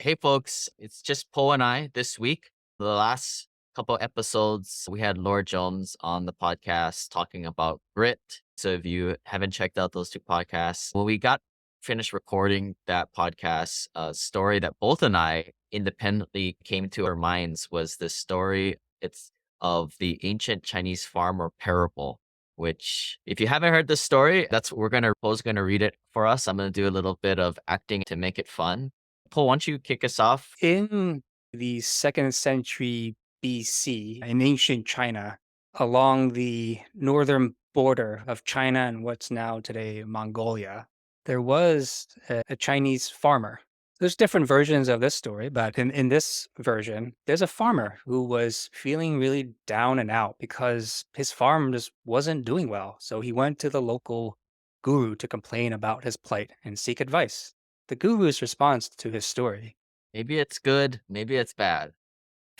Hey, folks, it's just Poe and I this week. The last couple episodes, we had Laura Jones on the podcast talking about grit. So if you haven't checked out those two podcasts, when we got finished recording that podcast, a story that both and I independently came to our minds was this story. It's of the ancient Chinese farmer parable. Which, if you haven't heard this story, that's what Poe's gonna read it for us. I'm gonna do a little bit of acting to make it fun. Paul, why don't you kick us off? In the second century BC, in ancient China, along the northern border of China and what's now today Mongolia, there was a Chinese farmer. There's different versions of this story, but in this version, there's a farmer who was feeling really down and out because his farm just wasn't doing well. So he went to the local guru to complain about his plight and seek advice. The guru's response to his story: Maybe it's good, maybe it's bad.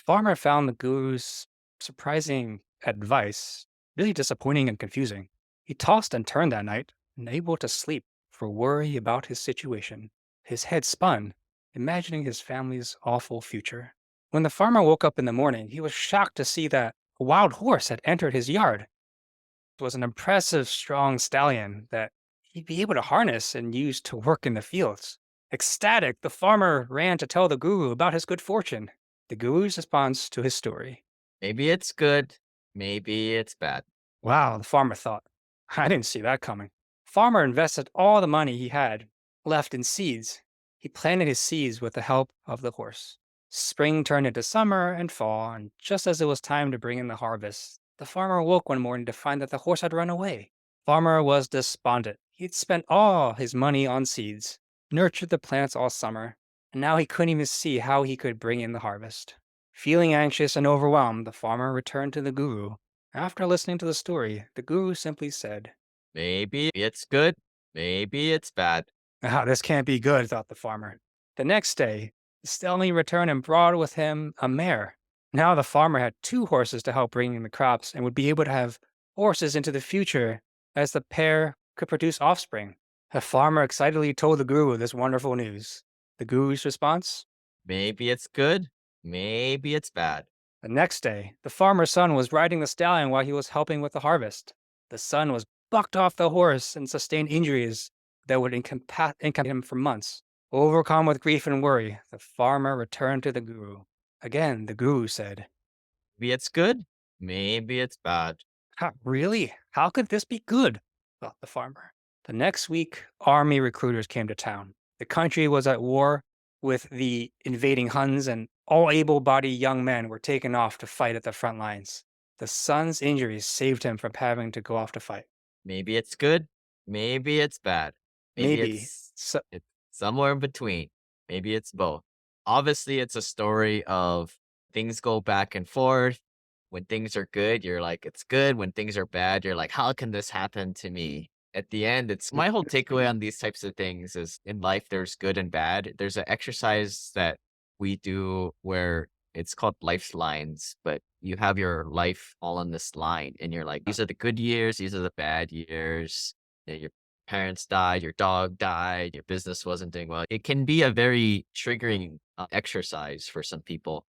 farmer found the guru's surprising advice really disappointing and confusing. He tossed and turned that night, unable to sleep for worry about his situation. His head spun, imagining his family's awful future. When the farmer woke up in the morning, he was shocked to see that a wild horse had entered his yard. It was an impressive, strong stallion that he'd be able to harness and use to work in the fields. Ecstatic, the farmer ran to tell the guru about his good fortune. The guru's response to his story: Maybe it's good, maybe it's bad. wow, the farmer thought, I didn't see that coming. Farmer invested all the money he had left in seeds. He planted his seeds with the help of the horse. Spring turned into summer and fall, and just as it was time to bring in the harvest, the farmer awoke one morning to find that the horse had run away. Farmer was despondent. He'd spent all his money on seeds, nurtured the plants all summer, and now he couldn't even see how he could bring in the harvest. Feeling anxious and overwhelmed, the farmer returned to the guru. After listening to the story, the guru simply said, Maybe it's good, maybe it's bad. ah, this can't be good, thought the farmer. The next day, the stallion returned and brought with him a mare. Now the farmer had two horses to help bring in the crops and would be able to have horses into the future as the pair could produce offspring. The farmer excitedly told the guru this wonderful news. The guru's response: Maybe it's good, maybe it's bad. the next day, the farmer's son was riding the stallion while he was helping with the harvest. The son was bucked off the horse and sustained injuries that would incapacitate him for months. Overcome with grief and worry, the farmer returned to the guru. Again, the guru said, Maybe it's good, maybe it's bad. ha, really? How could this be good? Thought the farmer. The next week, army recruiters came to town. The country was at war with the invading Huns, and all able bodied young men were taken off to fight at the front lines. The son's injuries saved him from having to go off to fight. Maybe it's good, maybe it's bad. Maybe Maybe. it's somewhere in between. Maybe it's both. Obviously, it's a story of things go back and forth. When things are good, you're like, it's good. When things are bad, you're like, how can this happen to me? At the end, it's my whole takeaway on these types of things is in life, there's good and bad. There's an exercise that we do where it's called life lines, but you have your life all on this line, and you're like, these are the good years, these are the bad years. Your parents died, your dog died, your business wasn't doing well. It can be a very triggering exercise for some people.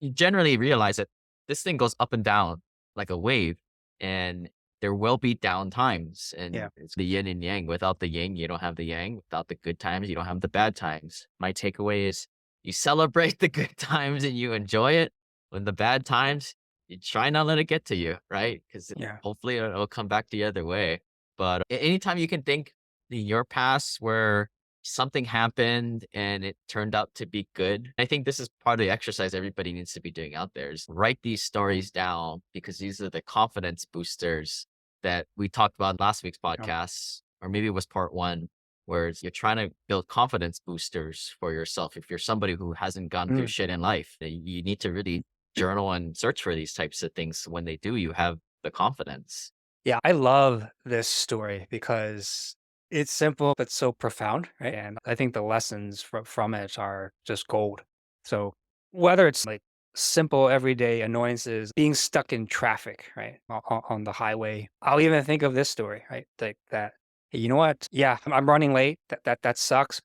You generally realize that this thing goes up and down like a wave, and there will be down times, Yeah. and it's the yin and yang. Without the yin, you don't have the yang. Without the good times, you don't have the bad times. My takeaway is you celebrate the good times and you enjoy it. When the bad times, you try not let it get to you, right? Because Yeah. hopefully it'll come back the other way. But anytime you can think in your past where something happened and it turned out to be good. I think this is part of the exercise everybody needs to be doing out there is write these stories down because these are the confidence boosters that we talked about in last week's Yeah. podcast, or maybe it was part one, where you're trying to build confidence boosters for yourself. If you're somebody who hasn't gone through Mm. shit in life, you need to really journal and search for these types of things. When they do, you have the confidence. Yeah, I love this story because it's simple but so profound, right? And I think the lessons from it are just gold. So whether it's like simple everyday annoyances, being stuck in traffic, right, on the highway, I'll even think of this story, right? Like that. Hey, you know what? Yeah, I'm running late. That sucks.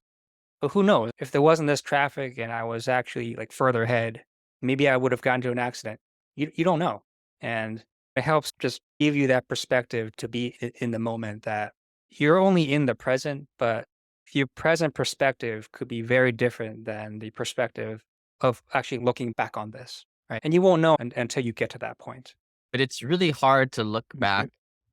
But who knows? If there wasn't this traffic and I was actually like further ahead, maybe I would have gotten to an accident. You don't know. And it helps just give you that perspective to be in the moment that you're only in the present, but your present perspective could be very different than the perspective of actually looking back on this. Right. And you won't know until you get to that point. But it's really hard to look Mhm. back,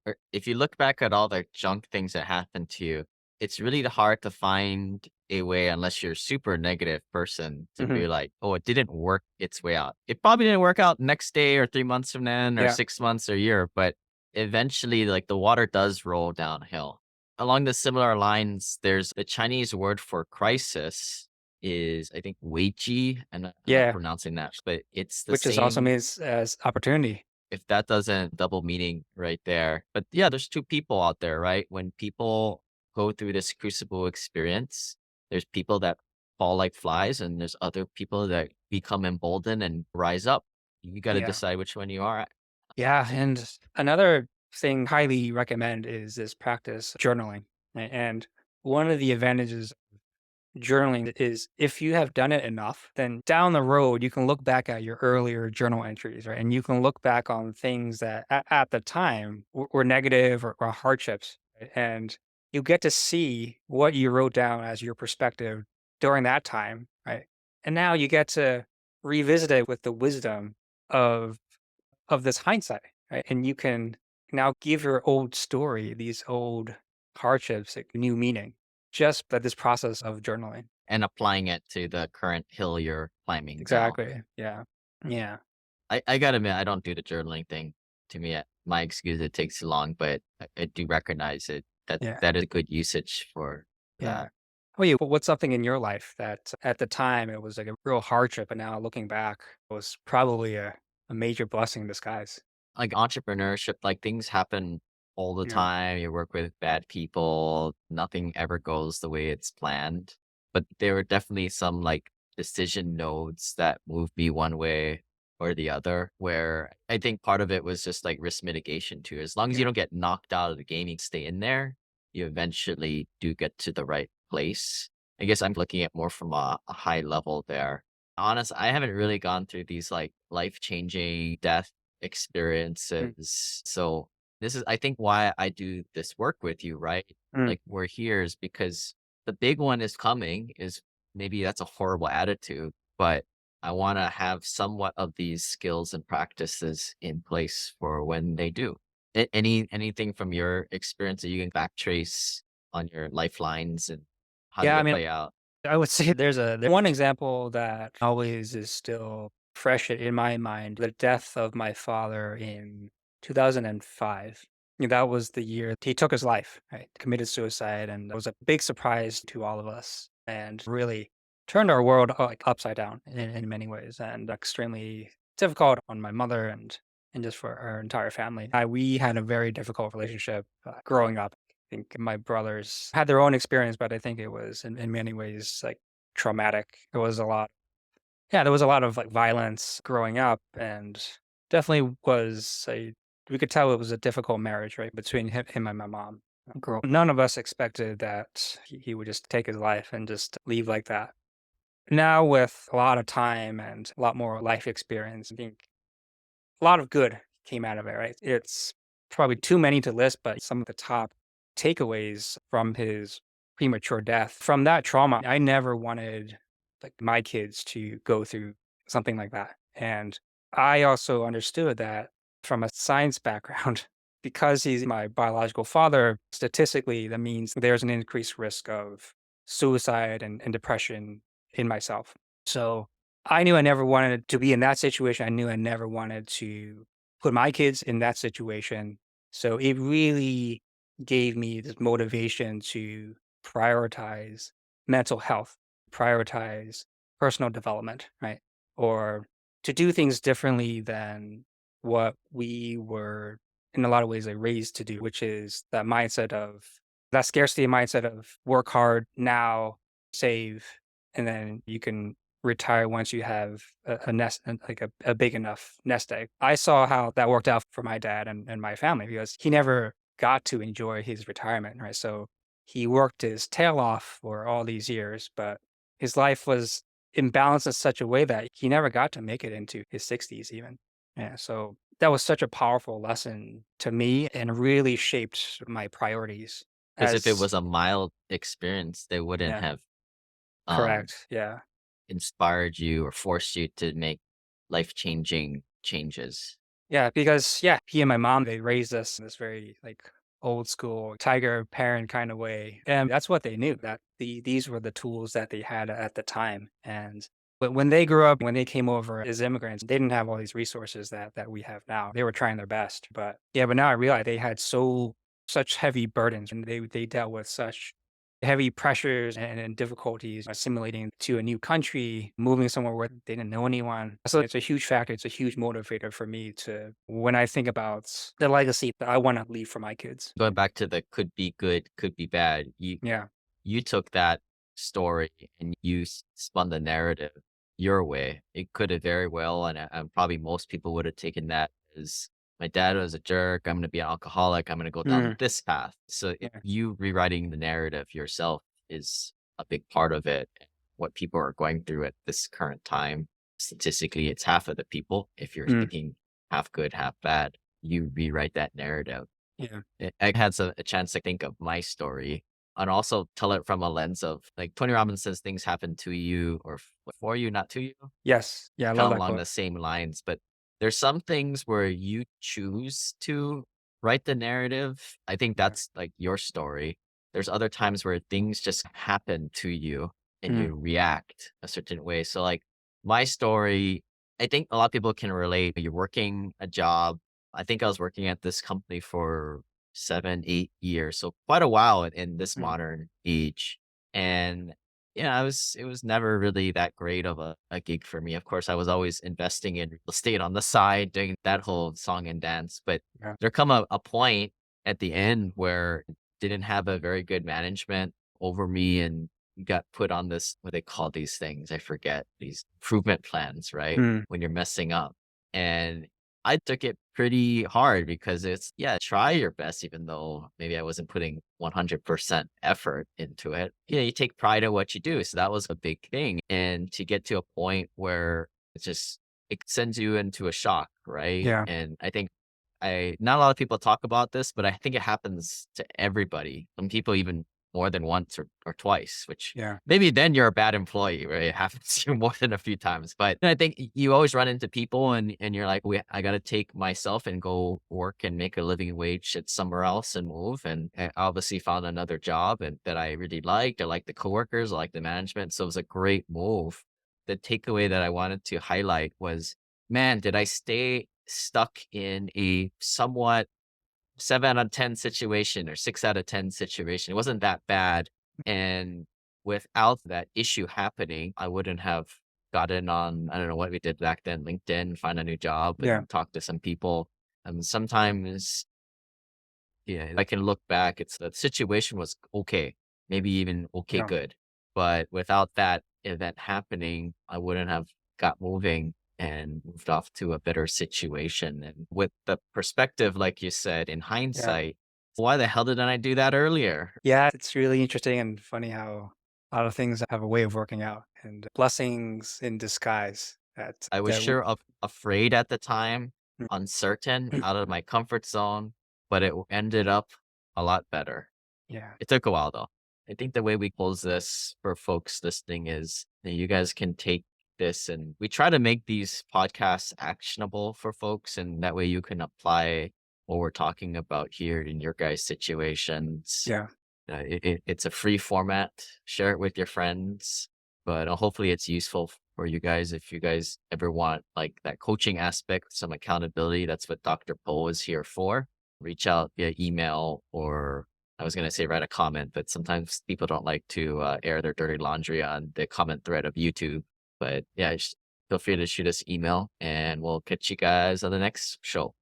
or if you look back at all the junk things that happened to you, it's really hard to find a way unless you're a super negative person to Mhm. be like, oh, it didn't work its way out. It probably didn't work out next day or 3 months from then or Yeah. 6 months or a year, but eventually like the water does roll downhill. Along the similar lines, there's the Chinese word for crisis is I think Weiqi, and I'm not Yeah. pronouncing that, but it's the Which is also same means as opportunity. if that doesn't double meaning right there. But yeah, there's two people out there, right? When people go through this crucible experience, there's people that fall like flies and there's other people that become emboldened and rise up. You got to Yeah. decide which one you are. Yeah, and another thing highly recommend is this practice journaling. And one of the advantages of journaling is if you have done it enough, then down the road you can look back at your earlier journal entries, right? And you can look back on things that at the time were negative or hardships, right? And you get to see what you wrote down as your perspective during that time, right? And now you get to revisit it with the wisdom of this hindsight, right? And you can now give your old story, these old hardships, like new meaning, just by this process of journaling. And applying it to the current hill you're climbing now. Exactly. Yeah. Yeah. I gotta admit, I don't do the journaling thing. To me, my excuse, it takes too long, but I do recognize it that Yeah. that is a good usage for Yeah. that. Oh, yeah. What's something in your life that at the time it was like a real hardship, and now looking back was probably a major blessing in disguise? Like entrepreneurship, like things happen all the Yeah. time. You work with bad people. Nothing ever goes the way it's planned. But there were definitely some like decision nodes that moved me one way or the other, where I think part of it was just like risk mitigation too. As long as you Yeah. don't get knocked out of the game, you stay in there, you eventually do get to the right place. I guess I'm looking at more from a high level there. Honest, I haven't really gone through these like life changing death Mm, experiences. So this is I think why I do this work with you, right? mm. Like we're here is because the big one is coming is maybe that's a horrible attitude, but I want to have somewhat of these skills and practices in place for when they do. Anything from your experience that you can backtrace on your lifelines and how did Yeah. I it mean, play out? I would say there's one example that always is still fresh in my mind, the death of my father in 2005. That was the year he took his life, right? Committed suicide, and it was a big surprise to all of us and really turned our world like upside down in many ways and extremely difficult on my mother and just for our entire family. We had a very difficult relationship growing up. Think my brothers had their own experience, but I think it was in many ways like traumatic. There was a lot, yeah, there was a lot of like violence growing up, and definitely was a. We could tell it was a difficult marriage, right, between him and my mom. None of us expected that he would just take his life and just leave like that. Now, with a lot of time and a lot more life experience, I think a lot of good came out of it, right? It's probably too many to list, but some of the top takeaways from his premature death. From that trauma, I never wanted like my kids to go through something like that. And I also understood that from a science background, because he's my biological father, statistically, that means there's an increased risk of suicide and depression in myself. So I knew I never wanted to be in that situation. I knew I never wanted to put my kids in that situation. So it really gave me this motivation to prioritize mental health, prioritize personal development, right? Or to do things differently than what we were in a lot of ways like raised to do, which is that scarcity mindset of work hard now, save, and then you can retire once you have a nest and like a big enough nest egg. I saw how that worked out for my dad and my family because he never got to enjoy his retirement, right? So he worked his tail off for all these years, but his life was imbalanced in such a way that he never got to make it into his 60s even. Yeah, so that was such a powerful lesson to me and really shaped my priorities 'Cause if it as was a mild experience, they wouldn't yeah, have, um, correct. Yeah. inspired you or forced you to make life-changing changes. Yeah, because yeah, he and my mom, they raised us in this very like old school tiger parent kind of way. And that's what they knew that these were the tools that they had at the time. And but when they grew up, when they came over as immigrants, they didn't have all these resources that we have now. They were trying their best. But yeah, but now I realize they had such heavy burdens and they dealt with such heavy pressures and difficulties assimilating to a new country, moving somewhere where they didn't know anyone. So it's a huge factor. It's a huge motivator for me to when I think about the legacy that I want to leave for my kids. Going back to the could be good, could be bad, Yeah. you took that story and you spun the narrative your way. It could have very well, and probably most people would have taken that as my dad was a jerk. I'm going to be an alcoholic. I'm going to go down Mhm. this path. So Yeah. you rewriting the narrative yourself is a big part of it. What people are going through at this current time, statistically, it's half of the people. If you're Mm. thinking half good, half bad, you rewrite that narrative. Yeah. I had a chance to think of my story and also tell it from a lens of like Tony Robbins says things happen to you or for you, not to you, Yes. Yeah. I kind love of that along quote. the same lines. But there's some things where you choose to write the narrative. I think Yeah. that's like your story. There's other times where things just happen to you and Mm. you react a certain way. So, like my story, I think a lot of people can relate. You're working a job. I think I was working at this company for 7, 8 years. So, quite a while in this Mm. modern age. And yeah, it was never really that great of a gig for me. Of course, I was always investing in real estate on the side, doing that whole song and dance. But Yeah. there come a point at the end where didn't have a very good management over me and got put on this what they call these things. I forget these improvement plans, right? Mm. When you're messing up. And I took it pretty hard because it's, yeah, try your best, even though maybe I wasn't putting 100% effort into it. You take pride in what you do. So that was a big thing. And to get to a point where it sends you into a shock, right? Yeah. And I think not a lot of people talk about this, but I think it happens to everybody. Some people even more than once or twice, which Yeah. maybe then you're a bad employee, right? It happens to you more than a few times. But I think you always run into people and you're like, I got to take myself and go work and make a living wage at somewhere else and move. And I obviously found another job and that I really liked. I liked the coworkers, I liked the management. So it was a great move. The takeaway that I wanted to highlight was, man, did I stay stuck in a somewhat 7 out of 10 situation or 6 out of 10 situation. It wasn't that bad. And without that issue happening, I wouldn't have gotten on, I don't know what we did back then, LinkedIn, find a new job Yeah. and talk to some people. Sometimes, yeah, I can look back, it's the situation was okay, maybe even okay, Yeah. good. But without that event happening, I wouldn't have got moving and moved off to a better situation. And with the perspective, like you said, in Yeah. hindsight, why the hell didn't I do that earlier? Yeah. It's really interesting and funny how a lot of things have a way of working out and blessings in disguise I was that sure afraid at the time, mm, uncertain, out of my comfort zone, but it ended up a lot better. yeah. It took a while though. I think the way we close this for folks listening is that you guys can take this and we try to make these podcasts actionable for folks and that way you can apply what we're talking about here in your guys' situations. Yeah. It's a free format. Share it with your friends, but hopefully it's useful for you guys. If you guys ever want like that coaching aspect, some accountability, that's what Dr. Poe is here for. Reach out via email or I was going to say write a comment, but sometimes people don't like to air their dirty laundry on the comment thread of YouTube. But yeah, feel free to shoot us email and we'll catch you guys on the next show.